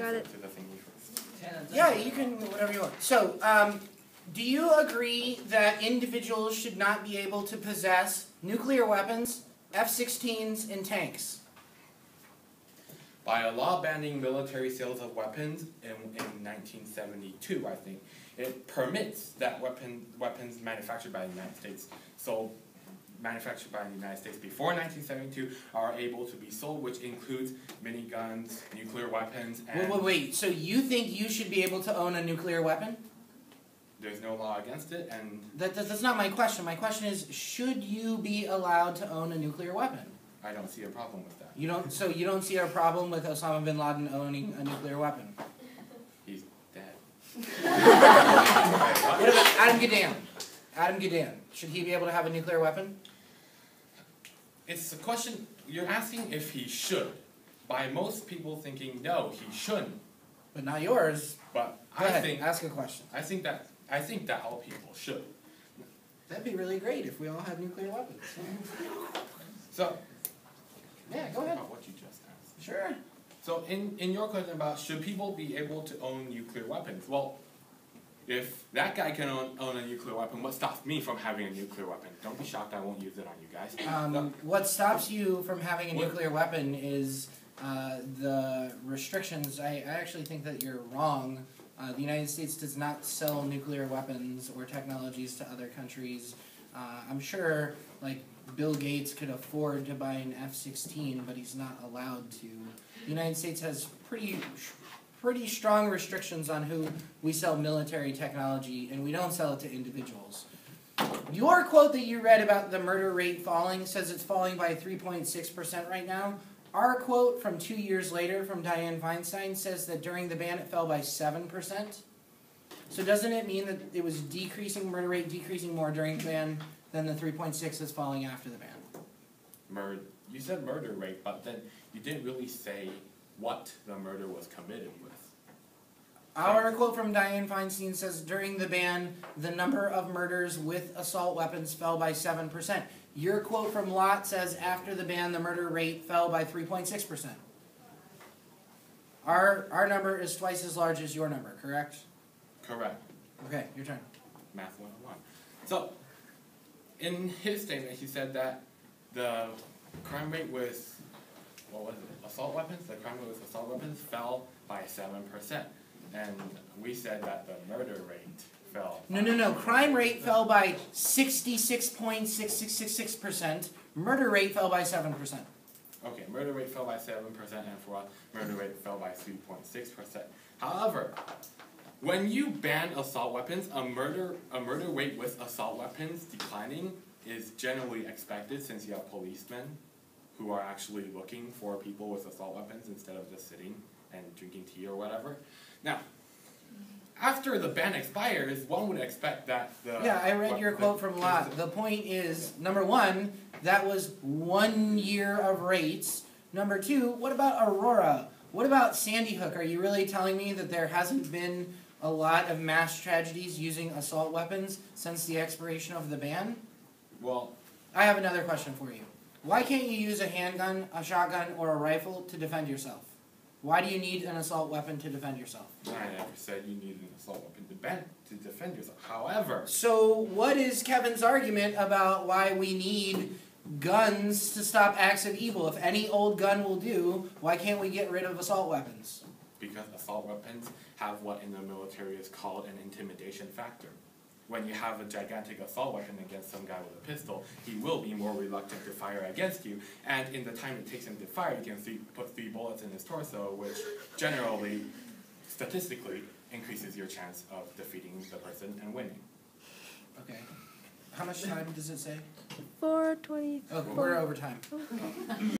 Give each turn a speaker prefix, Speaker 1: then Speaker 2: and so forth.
Speaker 1: got it.
Speaker 2: To the thingy first.
Speaker 3: Yeah, you can, whatever you want. So, do you agree that individuals should not be able to possess nuclear weapons, F-16s, and tanks?
Speaker 2: By a law banning military sales of weapons in 1972, I think, it permits that weapons manufactured by the United States, manufactured by the United States before 1972, are able to be sold, which includes miniguns, nuclear weapons, and...
Speaker 3: Wait. So you think you should be able to own a nuclear weapon?
Speaker 2: There's no law against it, and...
Speaker 3: That's not my question. My question is, should you be allowed to own a nuclear weapon?
Speaker 2: I don't see a problem with that.
Speaker 3: You don't. So you don't see a problem with Osama bin Laden owning a nuclear weapon?
Speaker 2: He's dead.
Speaker 3: What about Adam Gadam? Adam Gadam, should he be able to have a nuclear weapon?
Speaker 2: It's a question, you're asking if he should. By most people thinking, no, he shouldn't.
Speaker 3: But not yours.
Speaker 2: But
Speaker 3: Go ahead, ask a question.
Speaker 2: I think that all people should.
Speaker 3: That'd be really great if we all had nuclear weapons.
Speaker 2: So,
Speaker 3: yeah, go ahead.
Speaker 2: about what you just asked.
Speaker 3: Sure.
Speaker 2: So, in your question about should people be able to own nuclear weapons? Well, if that guy can own a nuclear weapon, what stops me from having a nuclear weapon? Don't be shocked, I won't use it on you guys.
Speaker 3: What stops you from having a nuclear weapon is the restrictions. I actually think that you're wrong. The United States does not sell nuclear weapons or technologies to other countries. I'm sure, like, Bill Gates could afford to buy an F-16, but he's not allowed to. The United States has pretty strong restrictions on who we sell military technology, and we don't sell it to individuals. Your quote that you read about the murder rate falling says it's falling by 3.6% right now. Our quote from 2 years later from Dianne Feinstein says that during the ban it fell by 7%. So doesn't it mean that it was decreasing, murder rate decreasing more during the ban than the 3.6 is falling after the ban?
Speaker 2: You said murder rate, but then you didn't really say what the murder was committed with.
Speaker 3: Our quote from Dianne Feinstein says during the ban, the number of murders with assault weapons fell by 7%. Your quote from Lott says after the ban, the murder rate fell by 3.6%. Our number is twice as large as your number, correct?
Speaker 2: Correct.
Speaker 3: Okay, your turn.
Speaker 2: Math 101. So, in his statement, he said that the crime rate with, assault weapons? The crime rate with assault weapons fell by 7%. And we said that the murder rate fell.
Speaker 3: No. Crime rate fell by 66.6666%. Murder rate fell by 7%.
Speaker 2: Okay, murder rate fell by 7%, and for us, murder rate fell by 3.6%. However, when you ban assault weapons, a murder rate with assault weapons declining is generally expected, since you have policemen who are actually looking for people with assault weapons instead of just sitting and drinking tea or whatever. Now, after the ban expires, one would expect that the...
Speaker 3: Yeah, I read your quote from Lott. The point is, number one, that was 1 year of rates. Number two, what about Aurora? What about Sandy Hook? Are you really telling me that there hasn't been a lot of mass tragedies using assault weapons since the expiration of the ban?
Speaker 2: Well...
Speaker 3: I have another question for you. Why can't you use a handgun, a shotgun, or a rifle to defend yourself? Why do you need an assault weapon to defend yourself?
Speaker 2: I never said you need an assault weapon to defend yourself. However...
Speaker 3: So what is Kevin's argument about why we need guns to stop acts of evil? If any old gun will do, why can't we get rid of assault weapons?
Speaker 2: Because assault weapons have what in the military is called an intimidation factor. When you have a gigantic assault weapon against some guy with a pistol, he will be more reluctant to fire against you, and in the time it takes him to fire, you can put 3 bullets in his torso, which generally, statistically, increases your chance of defeating the person and winning.
Speaker 3: Okay. How much time does it say?
Speaker 1: 4:20.
Speaker 3: Okay, we're over time.